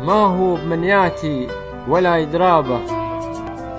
ما هو بمنياتي ولا يدرابه،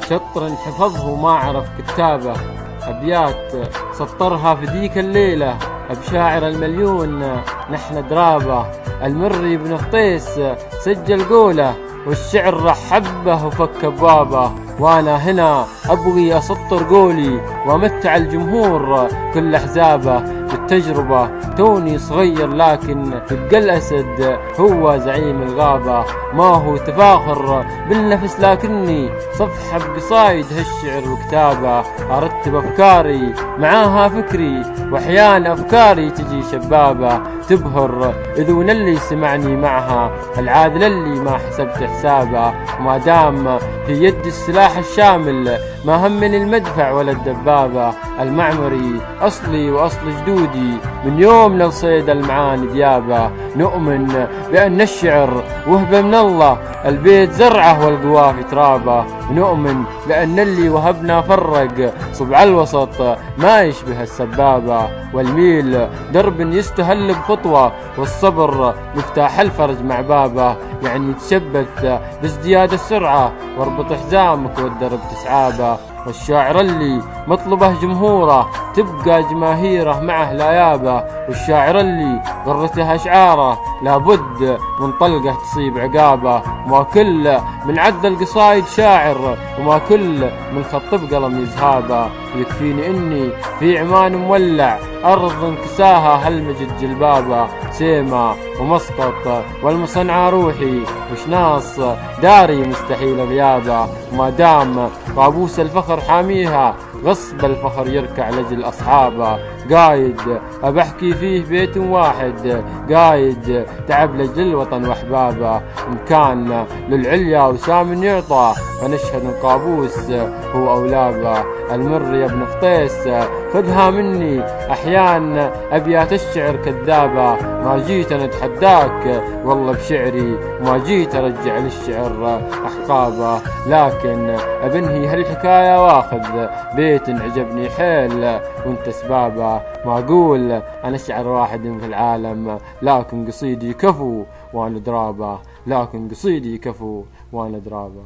شطر حفظه وما عرف كتابه، أبيات سطرها في ذيك الليلة بشاعر المليون نحن درابه. المري بن خطيس سجل قوله والشعر رحبه وفك ابوابه، وانا هنا ابغي اسطر قولي وامتع الجمهور كل احزابه. بالتجربة توني صغير لكن يبقى الاسد هو زعيم الغابة. ما هو تفاخر بالنفس لكني صفحة بقصايد هالشعر وكتابة. ارتب افكاري معاها فكري واحيان افكاري تجي شبابة، تبهر اذون اللي سمعني معها العادل اللي ما حسبت حسابه. وما دام في يد السلاح الشامل ما همني المدفع ولا الدبابة. المعمري أصلي وأصل جدودي من يوم للصيد المعاني ديابة. نؤمن بأن الشعر وهبة من الله البيت زرعه والقوافي ترابه. نؤمن بأن اللي وهبنا فرق صبع الوسط ما يشبه السبابة. والميل درب يستهل بخطوة والصبر مفتاح الفرج مع بابه. يعني تشبث بازدياد السرعة واربط حزامك والدرب تسعابه. والشاعر اللي مطلبه جمهوره تبقى جماهيره معه لا يابه. والشاعر اللي غرته اشعاره لابد من طلقه تصيب عقابه. وما كل من عد القصايد شاعر وما كل من خط بقلم يزهابه. يكفيني اني في عمان مولع ارض انكساها هلمجت جلبابه. سيما ومسقط والمصنعة روحي وشناص داري مستحيل غيابه. وما دام قابوس الفخر حاميها غصب الفخر يركع لجل أصحابه. قايد أبحكي فيه بيت واحد قايد تعب لجل الوطن وأحبابه. إن كان للعليا وسام يعطى فنشهد إن قابوس هو أولابه. المر يا ابن خطيس خذها مني أحيان أبيات الشعر كذابة. ما جيت أنا أتحداك والله بشعري وما جيت أرجع للشعر أحقابه. لكن أبنهي هالحكاية واخذ بيت عجبني حيل وانت سبابه. ما أقول أنا شعر واحد في العالم لكن قصيدي كفو وأنا درابه. لكن قصيدي كفو وأنا درابه.